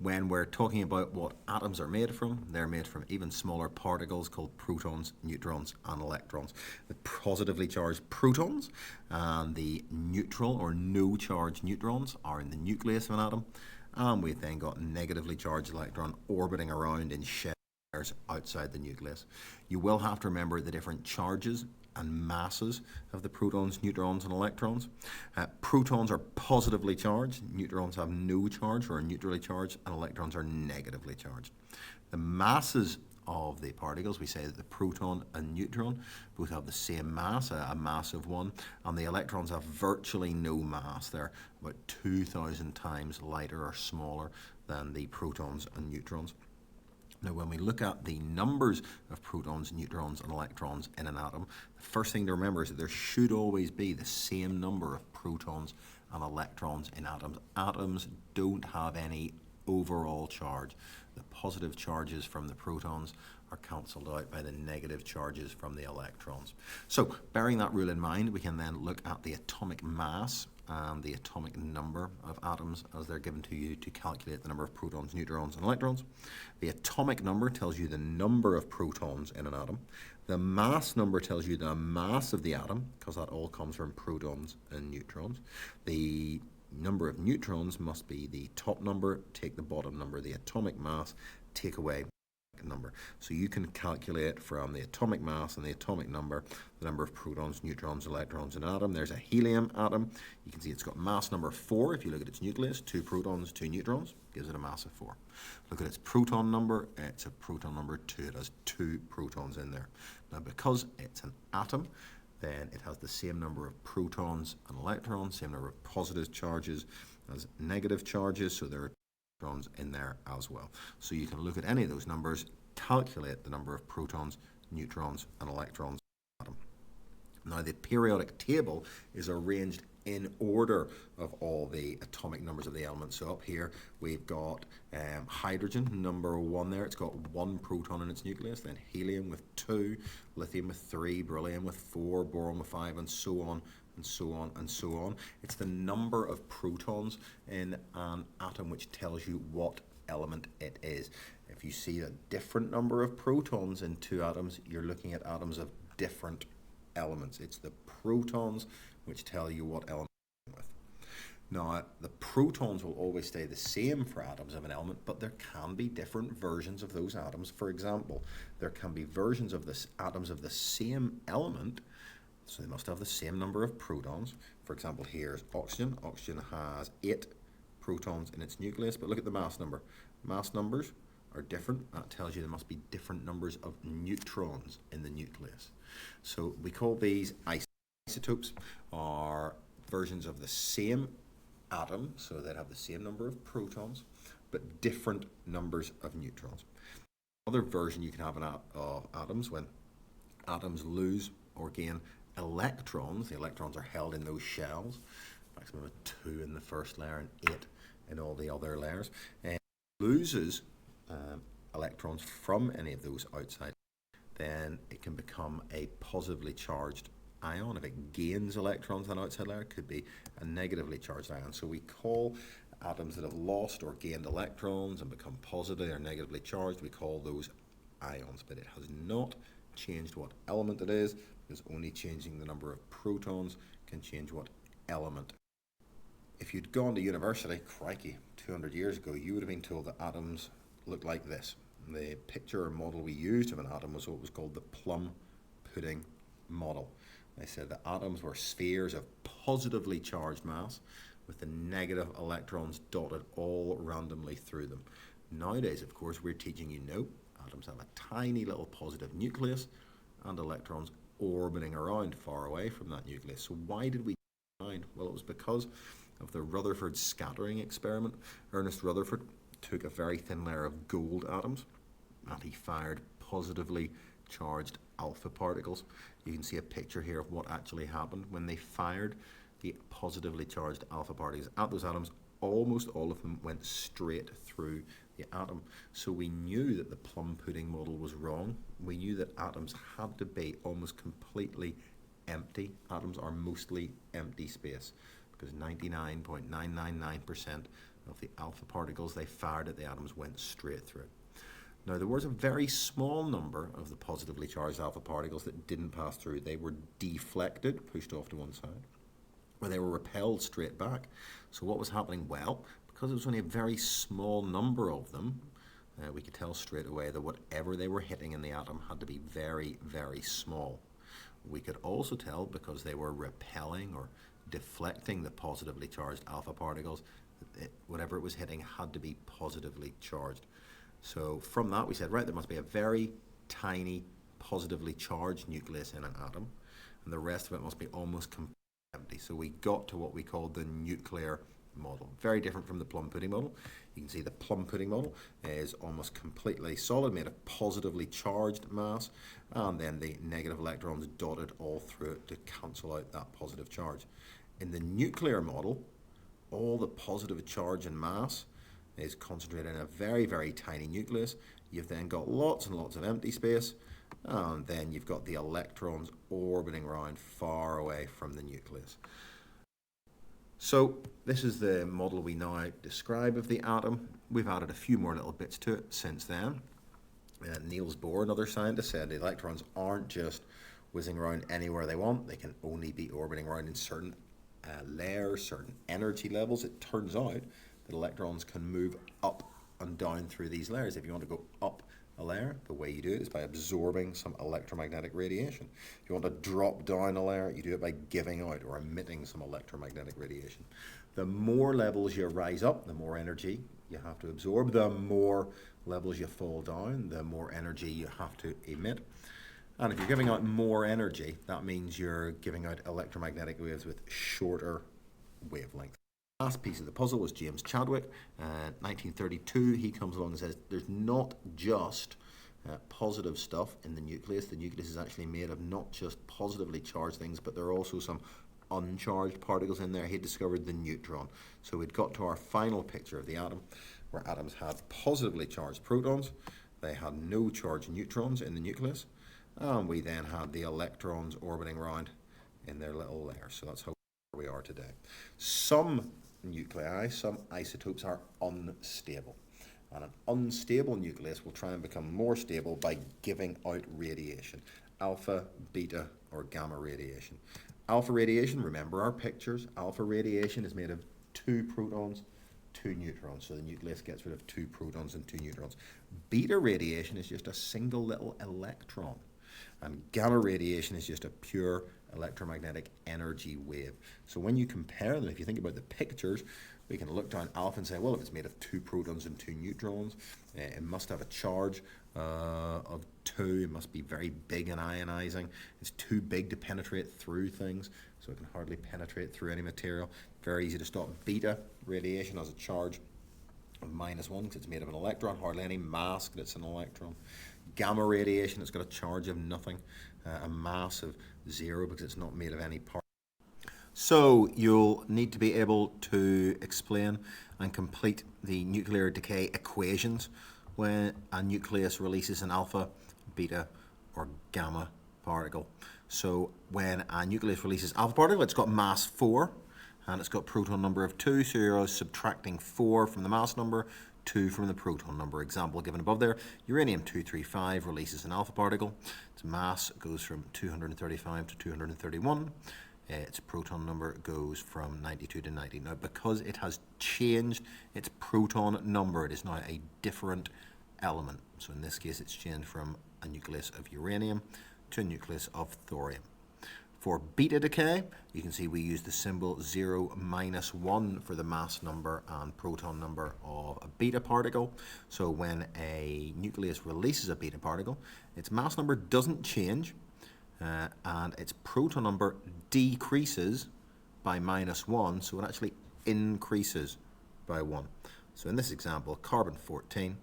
When we're talking about what atoms are made from, they're made from even smaller particles called protons, neutrons, and electrons. The positively charged protons and the neutral or no charge neutrons are in the nucleus of an atom, and we've then got negatively charged electron orbiting around in shells outside the nucleus. You will have to remember the different charges and masses of the protons, neutrons, and electrons. Protons are positively charged, neutrons have no charge or are neutrally charged, and electrons are negatively charged. The masses of the particles, we say that the proton and neutron both have the same mass, a mass of 1, and the electrons have virtually no mass. They're about 2,000 times lighter or smaller than the protons and neutrons. Now, when we look at the numbers of protons, neutrons, and electrons in an atom, the first thing to remember is that there should always be the same number of protons and electrons in atoms. Atoms don't have any overall charge. The positive charges from the protons are cancelled out by the negative charges from the electrons. So, bearing that rule in mind, we can then look at the atomic mass and the atomic number of atoms as they're given to you to calculate the number of protons, neutrons, and electrons. The atomic number tells you the number of protons in an atom. The mass number tells you the mass of the atom, because that all comes from protons and neutrons. The number of neutrons must be the top number, take the bottom number, the atomic mass, take away number. So you can calculate from the atomic mass and the atomic number the number of protons, neutrons, electrons in an atom. There's a helium atom. You can see it's got mass number 4. If you look at its nucleus, 2 protons, 2 neutrons, gives it a mass of 4. Look at its proton number. It's a proton number 2. It has 2 protons in there. Now, because it's an atom, then it has the same number of protons and electrons, same number of positive charges as negative charges, so there are electrons in there as well. So you can look at any of those numbers, calculate the number of protons, neutrons, and electrons in an atom. Now, the periodic table is arranged in order of all the atomic numbers of the elements. So up here we've got hydrogen, number 1 there. It's got 1 proton in its nucleus. Then helium with 2, lithium with 3, beryllium with 4, boron with 5, and so on and so on and so on. It's the number of protons in an atom which tells you what element it is. If you see a different number of protons in 2 atoms, you're looking at atoms of different elements. It's the protons which tell you what element you're with. Now, the protons will always stay the same for atoms of an element, but there can be different versions of those atoms. For example, there can be versions of the atoms of the same element, so they must have the same number of protons. For example, here's oxygen. Oxygen has 8 protons in its nucleus, but look at the mass number. Mass numbers are different. That tells you there must be different numbers of neutrons in the nucleus. So we call these isotopes, are versions of the same atom, so they'd have the same number of protons, but different numbers of neutrons. Another version you can have of atoms, when atoms lose or gain electrons, the electrons are held in those shells, maximum of 2 in the first layer and 8 in all the other layers, and loses electrons from any of those outside, then it can become a positively charged ion. If it gains electrons on the outside layer, it could be a negatively charged ion. So we call atoms that have lost or gained electrons and become positively or negatively charged, we call those ions. But it has not changed what element it is, because only changing the number of protons can change what element. If you'd gone to university, crikey, 200 years ago, you would have been told that atoms look like this. The picture or model we used of an atom was what was called the plum pudding model. They said that atoms were spheres of positively charged mass with the negative electrons dotted all randomly through them. Nowadays, of course, we're teaching you no, atoms have a tiny little positive nucleus and electrons orbiting around far away from that nucleus. So why did we find? Well, it was because of the Rutherford scattering experiment. Ernest Rutherford took a very thin layer of gold atoms and he fired positively charged alpha particles. You can see a picture here of what actually happened when they fired the positively charged alpha particles at those atoms. Almost all of them went straight through the atom. So we knew that the plum pudding model was wrong. We knew that atoms had to be almost completely empty. Atoms are mostly empty space because 99.999% of the alpha particles they fired at the atoms went straight through it. Now, there was a very small number of the positively charged alpha particles that didn't pass through. They were deflected, pushed off to one side, or they were repelled straight back. So what was happening? Well, because it was only a very small number of them, we could tell straight away that whatever they were hitting in the atom had to be very, very small. We could also tell, because they were repelling or deflecting the positively charged alpha particles, that whatever it was hitting had to be positively charged. So from that we said, right, there must be a very tiny positively charged nucleus in an atom, and the rest of it must be almost completely empty. So we got to what we called the nuclear model. Very different from the plum pudding model. You can see the plum pudding model is almost completely solid, made of positively charged mass, and then the negative electrons dotted all through it to cancel out that positive charge. In the nuclear model, all the positive charge and mass is concentrated in a very, very tiny nucleus. You've then got lots and lots of empty space, and then you've got the electrons orbiting around far away from the nucleus. So this is the model we now describe of the atom. We've added a few more little bits to it since then. Niels Bohr, another scientist, said the electrons aren't just whizzing around anywhere they want. They can only be orbiting around in certain layers, certain energy levels. It turns out that electrons can move up and down through these layers. If you want to go up a layer, the way you do it is by absorbing some electromagnetic radiation. If you want to drop down a layer, you do it by giving out or emitting some electromagnetic radiation. The more levels you rise up, the more energy you have to absorb. The more levels you fall down, the more energy you have to emit. And if you're giving out more energy, that means you're giving out electromagnetic waves with shorter wavelength. The last piece of the puzzle was James Chadwick. 1932, he comes along and says there's not just positive stuff in the nucleus. The nucleus is actually made of not just positively charged things, but there are also some uncharged particles in there. He discovered the neutron. So we'd got to our final picture of the atom, where atoms had positively charged protons. They had no charged neutrons in the nucleus. And we then had the electrons orbiting around in their little layers. So that's how we are today. Some nuclei, some isotopes are unstable. And an unstable nucleus will try and become more stable by giving out radiation. Alpha, beta, or gamma radiation. Alpha radiation, remember our pictures, alpha radiation is made of 2 protons, 2 neutrons. So the nucleus gets rid of 2 protons and 2 neutrons. Beta radiation is just a single little electron. And gamma radiation is just a pure electromagnetic energy wave. So when you compare them, if you think about the pictures, we can look down alpha and say, well, if it's made of 2 protons and 2 neutrons, it must have a charge of 2. It must be very big and ionizing. It's too big to penetrate through things, so it can hardly penetrate through any material. Very easy to stop. Beta radiation has a charge of -1 because it's made of an electron, hardly any mass because it's an electron. Gamma radiation, it's got a charge of nothing, a mass of 0 because it's not made of any part. So you'll need to be able to explain and complete the nuclear decay equations when a nucleus releases an alpha, beta, or gamma particle. So when a nucleus releases alpha particle, it's got mass 4 and it's got proton number of 2, so you're subtracting 4 from the mass number, 2 from the proton number. Example given above there, uranium-235 releases an alpha particle. Its mass goes from 235 to 231. Its proton number goes from 92 to 90. Now, because it has changed its proton number, it is now a different element. So in this case, it's changed from a nucleus of uranium to a nucleus of thorium. For beta decay, you can see we use the symbol 0 - 1 for the mass number and proton number of a beta particle. So when a nucleus releases a beta particle, its mass number doesn't change and its proton number decreases by -1, so it actually increases by 1. So in this example, carbon-14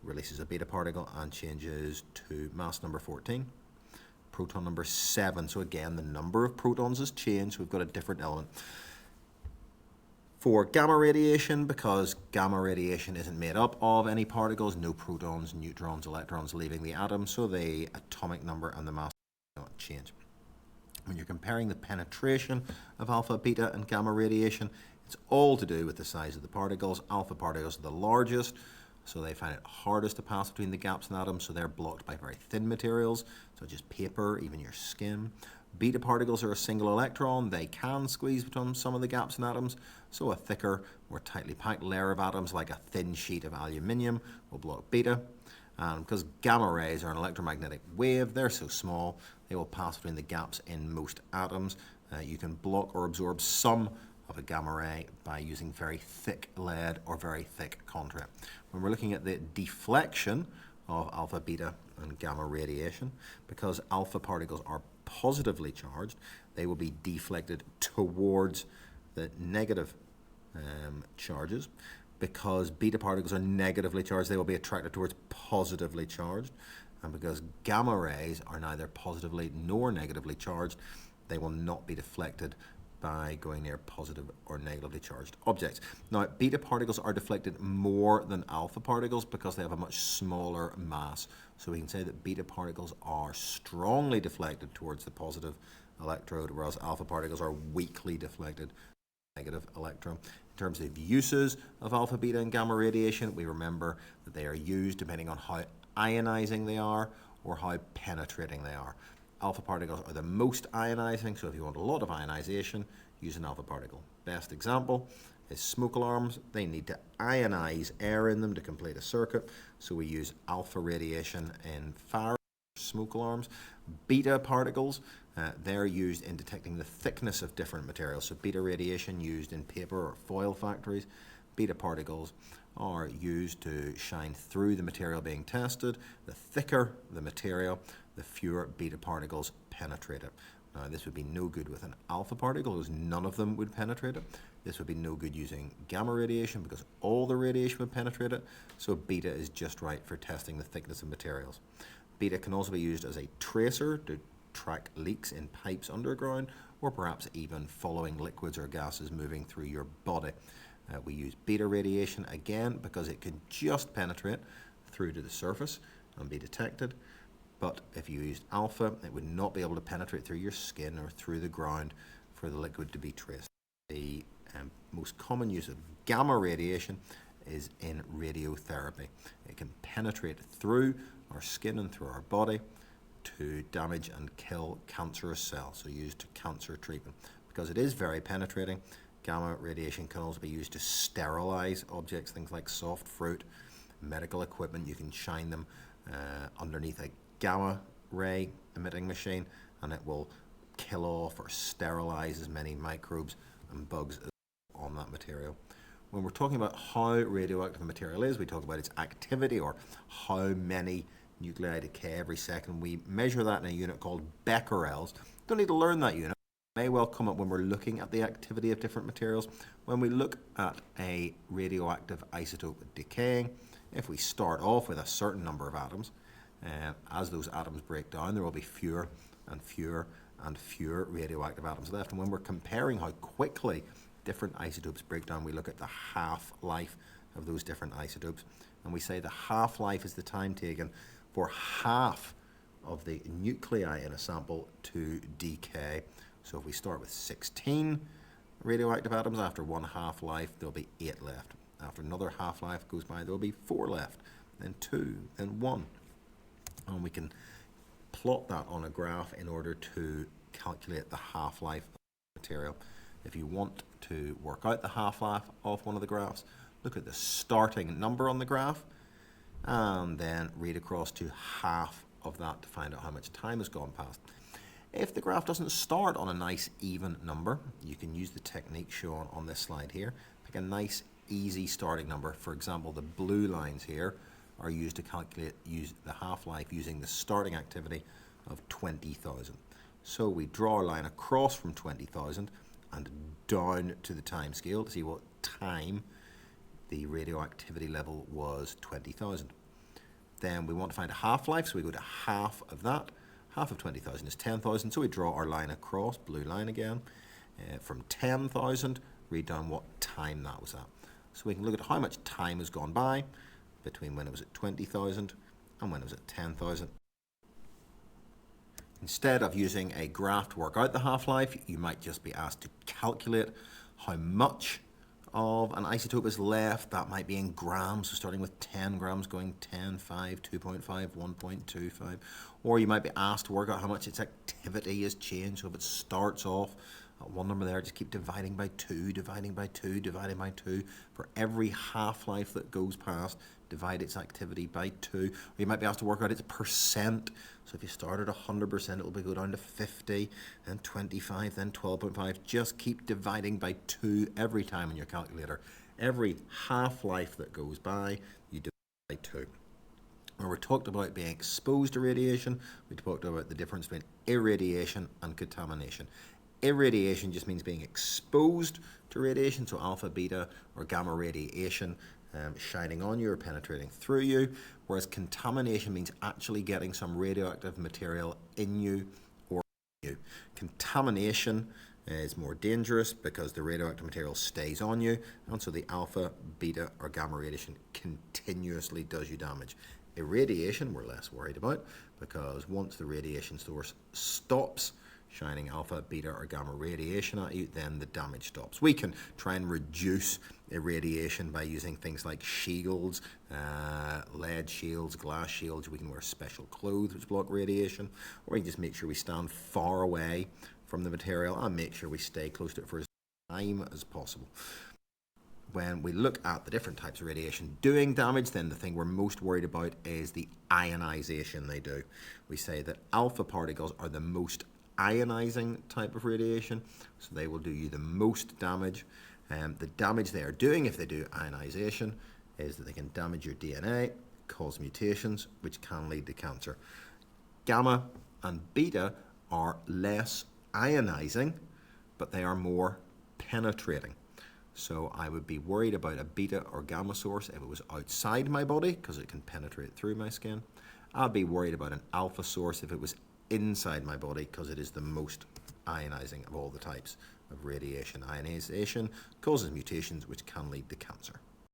releases a beta particle and changes to mass number 14. Proton number 7. So again, the number of protons has changed. We've got a different element. For gamma radiation, because gamma radiation isn't made up of any particles, no protons, neutrons, electrons leaving the atom, so the atomic number and the mass don't change. When you're comparing the penetration of alpha, beta, and gamma radiation, It's all to do with the size of the particles. Alpha particles are the largest, so they find it hardest to pass between the gaps in atoms, so they're blocked by very thin materials, such as paper, even your skin. Beta particles are a single electron. They can squeeze between some of the gaps in atoms, so a thicker, more tightly packed layer of atoms, like a thin sheet of aluminium, will block beta. And because gamma rays are an electromagnetic wave, they're so small, they will pass between the gaps in most atoms. You can block or absorb some of a gamma ray by using very thick lead or very thick conduit. When we're looking at the deflection of alpha, beta, and gamma radiation, because alpha particles are positively charged, they will be deflected towards the negative charges. Because beta particles are negatively charged, they will be attracted towards positively charged. And because gamma rays are neither positively nor negatively charged, they will not be deflected by going near positive or negatively charged objects. Now, beta particles are deflected more than alpha particles because they have a much smaller mass. So we can say that beta particles are strongly deflected towards the positive electrode, whereas alpha particles are weakly deflected negative electron. In terms of uses of alpha, beta, and gamma radiation, we remember that they are used depending on how ionizing they are or how penetrating they are. Alpha particles are the most ionizing, so if you want a lot of ionization, use an alpha particle. Best example is smoke alarms. They need to ionize air in them to complete a circuit, so we use alpha radiation in fire smoke alarms. Beta particles, they're used in detecting the thickness of different materials. So beta radiation used in paper or foil factories. Beta particles are used to shine through the material being tested. The thicker the material, the fewer beta particles penetrate it. Now, this would be no good with an alpha particle, because none of them would penetrate it. This would be no good using gamma radiation, because all the radiation would penetrate it. So beta is just right for testing the thickness of materials. Beta can also be used as a tracer to track leaks in pipes underground, or perhaps even following liquids or gases moving through your body. We use beta radiation again because it can just penetrate through to the surface and be detected. But if you used alpha, it would not be able to penetrate through your skin or through the ground for the liquid to be traced. The most common use of gamma radiation is in radiotherapy. It can penetrate through our skin and through our body to damage and kill cancerous cells, so used to cancer treatment. Because it is very penetrating, gamma radiation can also be used to sterilize objects, things like soft fruit, medical equipment. You can shine them underneath a gamma ray emitting machine, and it will kill off or sterilize as many microbes and bugs as on that material. When we're talking about how radioactive a material is, we talk about its activity, or how many nuclei decay every second. We measure that in a unit called becquerels. Don't need to learn that unit. It may well come up when we're looking at the activity of different materials. When we look at a radioactive isotope decaying, if we start off with a certain number of atoms, as those atoms break down, there will be fewer and fewer and fewer radioactive atoms left. And when we're comparing how quickly different isotopes break down, we look at the half-life of those different isotopes. And we say the half-life is the time taken for half of the nuclei in a sample to decay. So if we start with 16 radioactive atoms, after one half-life, there'll be 8 left. After another half-life goes by, there'll be 4 left, then 2, then 1. And we can plot that on a graph in order to calculate the half-life of the material. If you want to work out the half-life of one of the graphs, look at the starting number on the graph and then read across to half of that to find out how much time has gone past. If the graph doesn't start on a nice even number, you can use the technique shown on this slide here. Pick a nice easy starting number. For example, the blue lines here are used to use the half-life using the starting activity of 20,000. So we draw our line across from 20,000 and down to the time scale to see what time the radioactivity level was 20,000. Then we want to find a half-life, so we go to half of that. Half of 20,000 is 10,000, so we draw our line across, blue line again, from 10,000, read down what time that was at. So we can look at how much time has gone by between when it was at 20,000 and when it was at 10,000. Instead of using a graph to work out the half-life, you might just be asked to calculate how much of an isotope is left, that might be in grams, so starting with 10 grams, going 10, 5, 2.5, 1.25. Or you might be asked to work out how much its activity has changed. So if it starts off at one number there, just keep dividing by 2, dividing by 2, dividing by 2. For every half-life that goes past, divide its activity by 2. Or you might be asked to work out its percent. So if you start at 100%, it'll go down to 50, then 25, then 12.5. Just keep dividing by 2 every time in your calculator. Every half-life that goes by, you divide by 2. When we talked about being exposed to radiation, we talked about the difference between irradiation and contamination. Irradiation just means being exposed to radiation, so alpha, beta, or gamma radiation shining on you or penetrating through you, whereas contamination means actually getting some radioactive material in you or on you. Contamination is more dangerous because the radioactive material stays on you, and so the alpha, beta, or gamma radiation continuously does you damage. Irradiation we're less worried about because once the radiation source stops shining alpha, beta, or gamma radiation at you, then the damage stops. We can try and reduce irradiation by using things like shields, lead shields, glass shields. We can wear special clothes which block radiation, or we can just make sure we stand far away from the material and make sure we stay close to it for as long as possible. When we look at the different types of radiation doing damage, then the thing we're most worried about is the ionization they do. We say that alpha particles are the most ionizing type of radiation, so they will do you the most damage. The damage they are doing if they do ionization is that they can damage your DNA, cause mutations, which can lead to cancer. Gamma and beta are less ionizing, but they are more penetrating. So I would be worried about a beta or gamma source if it was outside my body because it can penetrate through my skin. I'd be worried about an alpha source if it was inside my body because it is the most ionizing of all the types of radiation. Ionization causes mutations which can lead to cancer.